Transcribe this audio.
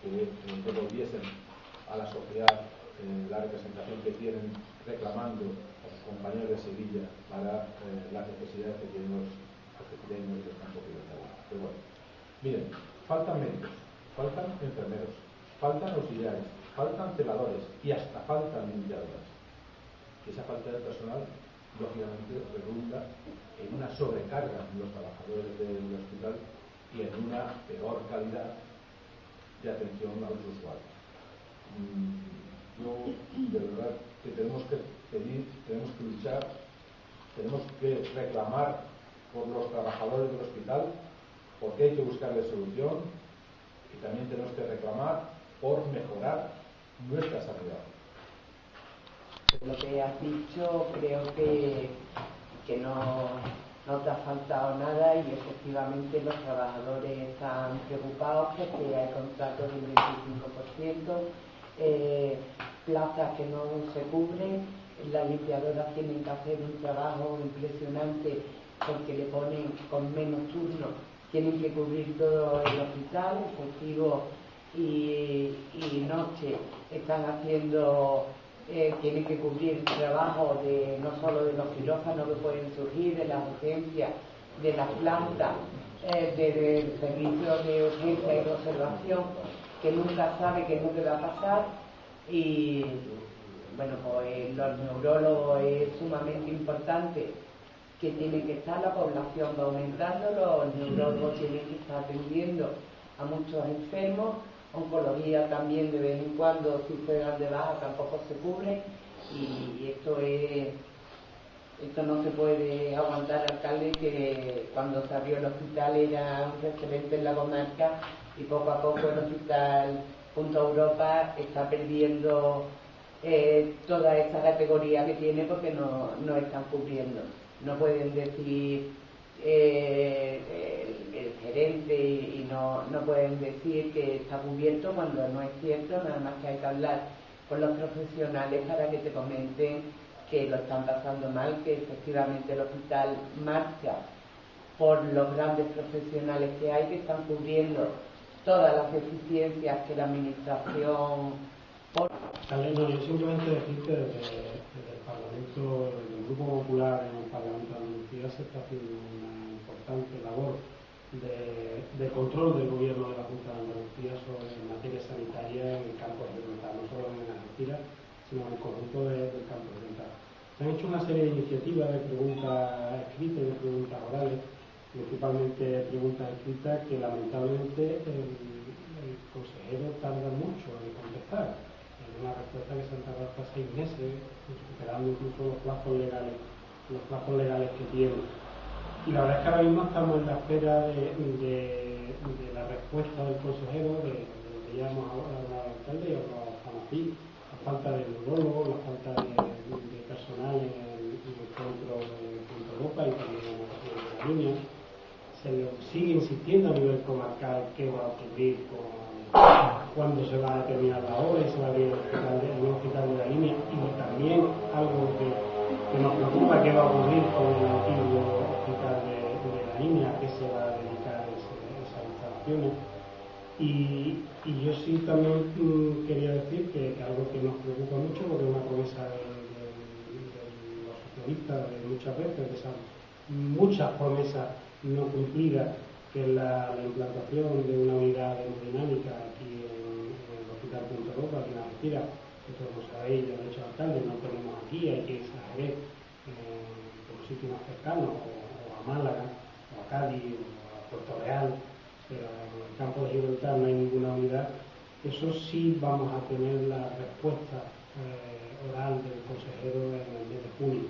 que devolviesen a la sociedad la representación que tienen reclamando a sus compañeros de Sevilla para las necesidades que tienen los algecireños del campo prioritario. Pero bueno, miren, faltan médicos, faltan enfermeros, faltan auxiliares, faltan celadores y hasta faltan limpiadoras. Y esa falta de personal, lógicamente, redunda en una sobrecarga en los trabajadores del hospital y en una peor calidad de atención a los usuarios. Yo, de verdad, que tenemos que pedir, tenemos que luchar, tenemos que reclamar por los trabajadores del hospital, porque hay que buscarle solución, y también tenemos que reclamar por mejorar nuestra sanidad. Lo que has dicho creo que no te ha faltado nada, y efectivamente los trabajadores están preocupados porque hay contratos del 25%, plazas que no se cubren, las limpiadoras tienen que hacer un trabajo impresionante porque le ponen con menos turnos, tienen que cubrir todo el hospital, efectivo y noche están haciendo. Tienen que cubrir trabajo no solo de los quirófanos que pueden surgir, de las urgencias, de las plantas, del servicio de urgencia y de observación, que nunca sabe qué es lo que va a pasar. Y bueno, pues los neurólogos es sumamente importante que tienen que estar, la población va aumentando, los neurólogos tienen que estar atendiendo a muchos enfermos. Oncología también de vez en cuando, si se dan de baja, tampoco se cubre, y esto no se puede aguantar, alcalde, que cuando se abrió el hospital era un referente en la comarca y poco a poco el hospital Punta Europa está perdiendo toda esta categoría que tiene porque no están cubriendo. No pueden decir el gerente y no pueden decir que está cubierto cuando no es cierto. Nada más que hay que hablar con los profesionales para que te comenten que lo están pasando mal, que efectivamente el hospital marcha por los grandes profesionales que hay, que están cubriendo todas las deficiencias que la administración No, yo simplemente decir que desde el Parlamento, desde el Grupo Popular en el Parlamento de Andalucía se está haciendo una importante labor de control del gobierno de la Junta de Andalucía sobre materia sanitaria en el campo oriental, no solo en Algeciras, sino en el conjunto del campo oriental. Se han hecho una serie de iniciativas de preguntas escritas y de preguntas orales, principalmente preguntas escritas que lamentablemente el consejero tarda mucho en contestar. Una respuesta que se han tardado hasta 6 meses, superando incluso los plazos legales que tiene. Y la verdad es que ahora mismo estamos en la espera de la respuesta del consejero, de lo que ya hemos hablado al alcalde y hablado aquí, la falta de neurólogos, la falta de personal en el centro de Punta Europa y también en la línea. Se le sigue insistiendo a nivel comarcal qué va a ocurrir cuándo se va a terminar la obra y se va a abrir el nuevo hospital de la línea, y también algo que nos preocupa, qué va a ocurrir con el antiguo hospital de la línea, a qué se va a dedicar esas instalaciones. Y yo sí también quería decir que algo que nos preocupa mucho, porque es una promesa de los socialistas de muchas veces, de esas muchas promesas no cumplidas, que es la implantación de una unidad hemodinámica aquí en el Hospital Punta Europa, aquí en Algeciras. Esto como sabéis, ya lo ha dicho el alcalde, no tenemos aquí, hay que irse a Jerez, por los sitios más cercanos, o a Málaga, o a Cádiz, o a Puerto Real, pero en el campo de Gibraltar no hay ninguna unidad. Eso sí vamos a tener la respuesta oral del consejero en el mes de junio.